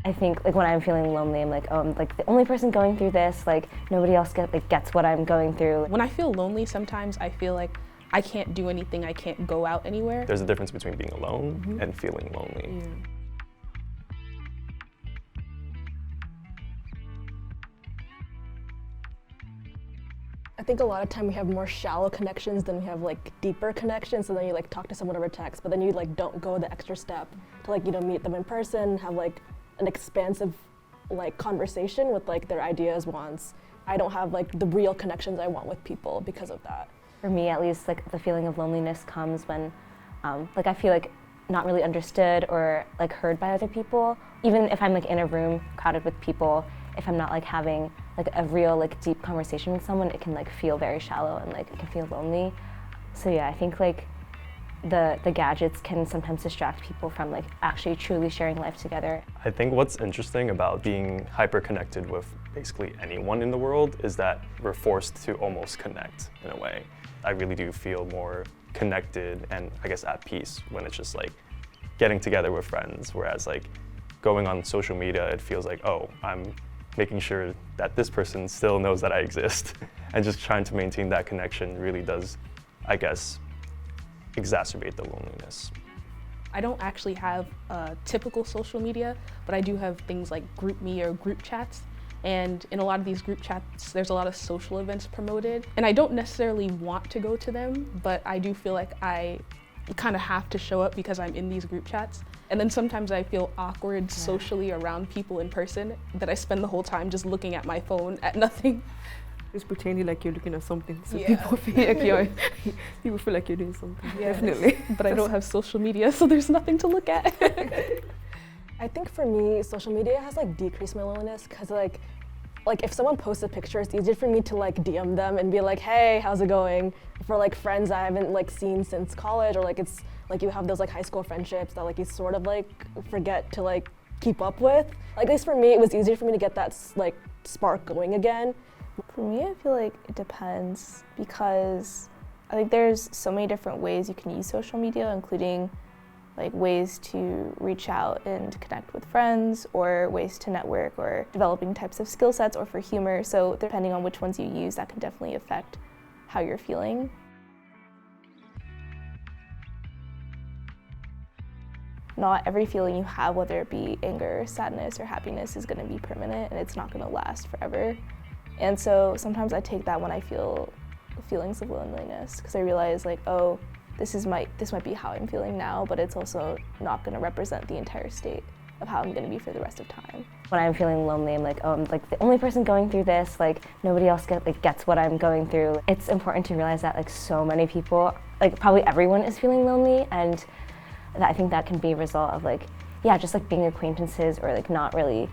I think like when I'm feeling lonely, I'm like, oh, I'm like the only person going through this. Like nobody else gets what I'm going through. When I feel lonely, sometimes I feel like I can't do anything. I can't go out anywhere. There's a difference between being alone and feeling lonely. Yeah. I think a lot of time we have more shallow connections than we have like deeper connections. So then you like talk to someone over text, but then you like don't go the extra step to like, you know, meet them in person, have like an expansive like conversation with like their ideas, wants. I don't have like the real connections I want with people because of that. For me, at least, like the feeling of loneliness comes when like I feel like not really understood or like heard by other people. Even if I'm like in a room crowded with people, if I'm not like having like a real like deep conversation with someone, it can like feel very shallow and like it can feel lonely. So yeah, I think like the gadgets can sometimes distract people from like actually truly sharing life together. I think what's interesting about being hyper-connected with basically anyone in the world is that we're forced to almost connect in a way. I really do feel more connected and I guess at peace when it's just like getting together with friends, whereas like going on social media, it feels like, oh, I'm making sure that this person still knows that I exist. And just trying to maintain that connection really does, I guess, exacerbate the loneliness. I don't actually have typical social media, but I do have things like GroupMe or group chats. And in a lot of these group chats, there's a lot of social events promoted. And I don't necessarily want to go to them, but I do feel like I kind of have to show up because I'm in these group chats. And then sometimes I feel awkward socially around people in person that I spend the whole time just looking at my phone at nothing. Just pretending like you're looking at something, so Yeah. people feel like you're doing something. Yeah. Definitely. But I don't have social media, so there's nothing to look at. I think for me, social media has like decreased my loneliness because like if someone posts a picture, it's easier for me to like DM them and be like, hey, how's it going? For like friends I haven't like seen since college, or like it's like you have those like high school friendships that like you sort of like forget to like keep up with. Like at least for me, it was easier for me to get that like spark going again. For me, I feel like it depends because I think there's so many different ways you can use social media, including like ways to reach out and connect with friends, or ways to network, or developing types of skill sets, or for humor. So depending on which ones you use, that can definitely affect how you're feeling. Not every feeling you have, whether it be anger, sadness, or happiness, is going to be permanent, and it's not going to last forever. And so sometimes I take that when I feel feelings of loneliness, because I realize like, oh, this might be how I'm feeling now, but it's also not going to represent the entire state of how I'm going to be for the rest of time. When I'm feeling lonely, I'm like, oh, I'm like the only person going through this. Like nobody else gets what I'm going through. It's important to realize that like so many people, like probably everyone is feeling lonely, and that I think that can be a result of like, yeah, just like being acquaintances, or like not really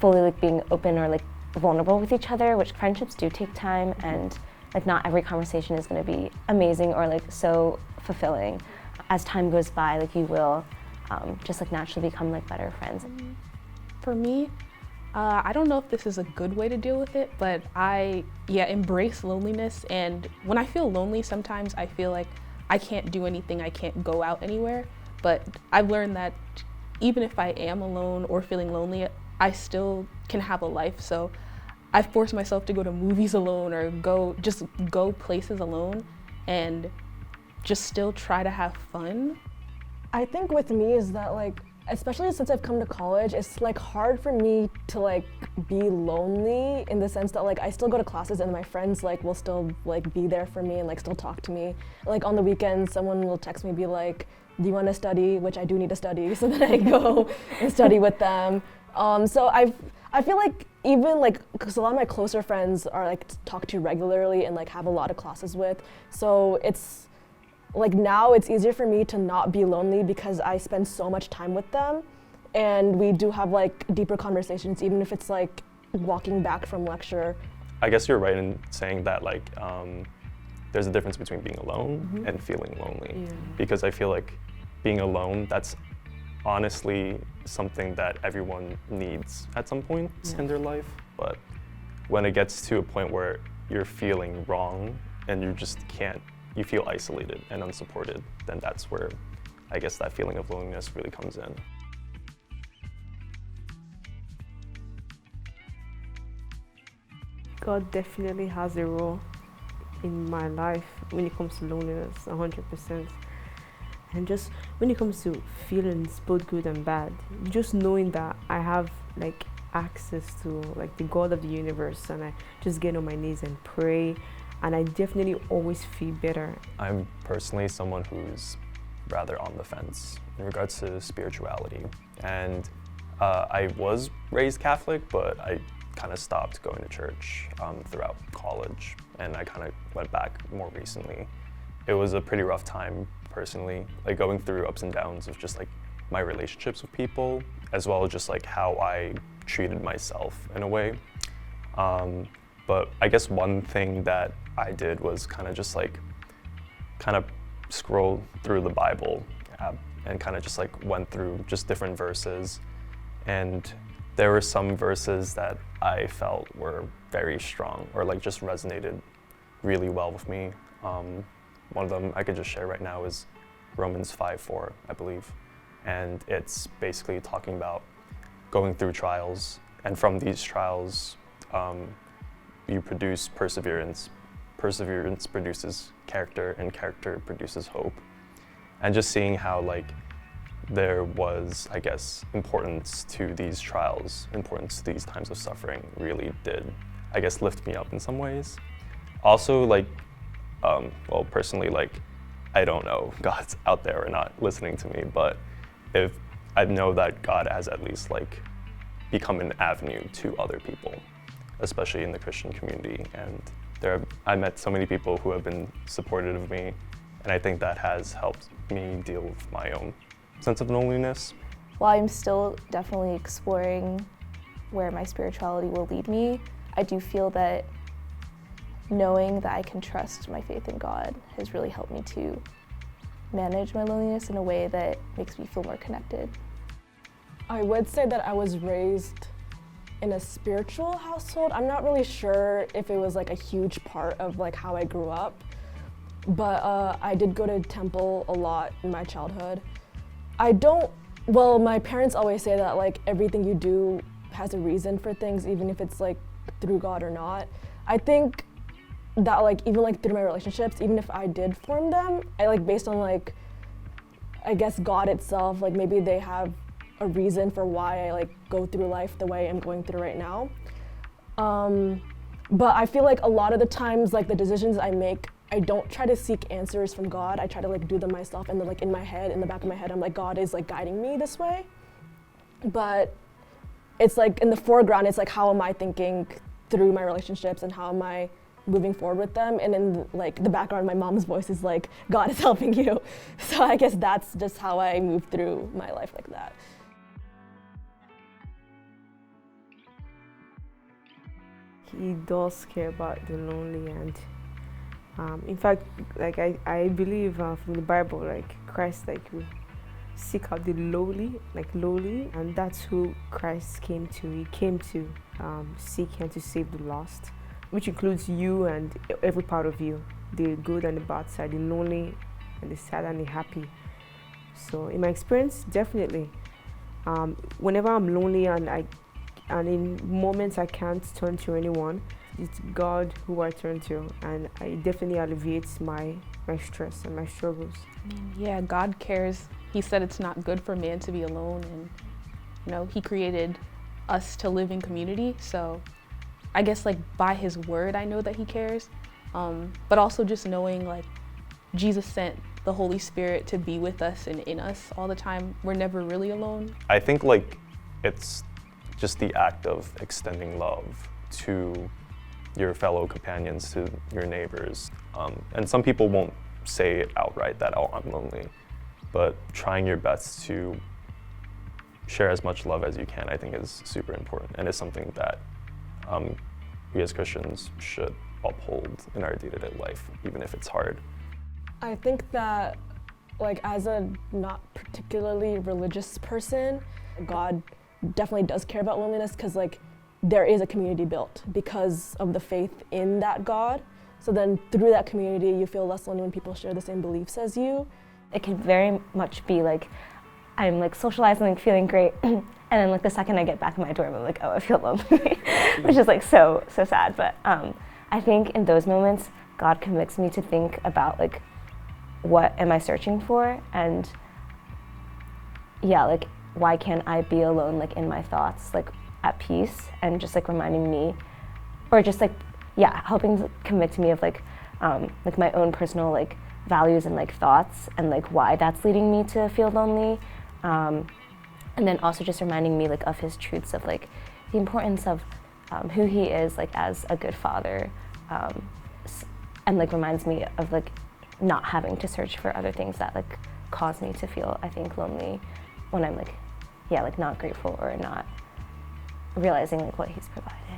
fully like being open or like vulnerable with each other, which friendships do take time, and like not every conversation is going to be amazing or like so fulfilling. As time goes by, like you will just like naturally become like better friends. For me, I don't know if this is a good way to deal with it, but I embrace loneliness. And when I feel lonely, sometimes I feel like I can't do anything, I can't go out anywhere. But I've learned that even if I am alone or feeling lonely, I still can have a life. So I force myself to go to movies alone, or go places alone, and just still try to have fun. I think with me is that like, especially since I've come to college, it's like hard for me to like be lonely in the sense that like I still go to classes and my friends like will still like be there for me and like still talk to me. Like on the weekends, someone will text me, be like, do you want to study? Which I do need to study, so then I go and study with them. So I feel like even like, because a lot of my closer friends are like talk to regularly and like have a lot of classes with, so it's like now it's easier for me to not be lonely because I spend so much time with them, and we do have like deeper conversations, even if it's like walking back from lecture. I guess you're right in saying that like there's a difference between being alone and feeling lonely, because I feel like being alone, that's honestly something that everyone needs at some point in their life. But when it gets to a point where you're feeling wrong and you just can't, you feel isolated and unsupported, then that's where I guess that feeling of loneliness really comes in. God definitely has a role in my life when it comes to loneliness, 100%. And just when it comes to feelings, both good and bad, just knowing that I have like access to like the God of the universe, and I just get on my knees and pray, and I definitely always feel better. I'm personally someone who's rather on the fence in regards to spirituality. And I was raised Catholic, but I kind of stopped going to church throughout college, and I kind of went back more recently. It was a pretty rough time personally, like going through ups and downs of just like my relationships with people, as well as just like how I treated myself in a way. But I guess one thing that I did was kind of just like scroll through the Bible and kind of just like went through just different verses, and there were some verses that I felt were very strong or like just resonated really well with me. One of them I could just share right now is Romans 5:4, I believe, and it's basically talking about going through trials, and from these trials you produce perseverance. Perseverance produces character, and character produces hope. And just seeing how like there was, I guess, importance to these trials, importance to these times of suffering really did, I guess, lift me up in some ways. Also, like, well, personally, like, I don't know if God's out there or not listening to me, but if I know that God has at least like become an avenue to other people, especially in the Christian community. And I met so many people who have been supportive of me, and I think that has helped me deal with my own sense of loneliness. While I'm still definitely exploring where my spirituality will lead me, I do feel that knowing that I can trust my faith in God has really helped me to manage my loneliness in a way that makes me feel more connected. I would say that I was raised in a spiritual household. I'm not really sure if it was like a huge part of like how I grew up, but I did go to temple a lot in my childhood. My parents always say that like everything you do has a reason for things, even if it's like through God or not. I think that like even like through my relationships, even if I did form them, I like based on like, I guess God itself, like maybe they have a reason for why I like go through life the way I'm going through right now. But I feel like a lot of the times like the decisions I make, I don't try to seek answers from God. I try to like do them myself, and then like in my head, in the back of my head, I'm like, God is like guiding me this way. But it's like in the foreground, it's like how am I thinking through my relationships and how am I moving forward with them, and in like the background my mom's voice is like, God is helping you. So I guess that's just how I move through my life like that. He does care about the lonely, and in fact, like I believe from the Bible, like Christ like will seek out the lowly, and that's who Christ came to. He came to seek and to save the lost, which includes you and every part of you, the good and the bad side, the lonely and the sad and the happy. So in my experience, definitely, whenever I'm lonely and in moments I can't turn to anyone, it's God who I turn to, and it definitely alleviates my stress and my struggles. Yeah, God cares. He said it's not good for man to be alone, and you know, he created us to live in community. So I guess like by his word I know that he cares, but also just knowing like Jesus sent the Holy Spirit to be with us and in us all the time. We're never really alone. I think like it's just the act of extending love to your fellow companions, to your neighbors. And some people won't say it outright that, oh, I'm lonely, but trying your best to share as much love as you can, I think is super important, and is something that we as Christians should uphold in our day-to-day life, even if it's hard. I think that like as a not particularly religious person, God definitely does care about loneliness, because like there is a community built because of the faith in that God. So then through that community you feel less lonely when people share the same beliefs as you. It can very much be like I'm like socializing, like feeling great, And then like the second I get back in my dorm, I'm like, oh, I feel lonely, which is like so sad. But I think in those moments, God convicts me to think about like, what am I searching for? And yeah, like, why can't I be alone, like in my thoughts, like at peace, and just like reminding me, or just like, yeah, helping to convict me of like my own personal like values and like thoughts, and like why that's leading me to feel lonely. And then also just reminding me like of his truths of like the importance of who he is like as a good father, and like reminds me of like not having to search for other things that like cause me to feel, I think, lonely when I'm like, yeah, like not grateful or not realizing like what he's provided.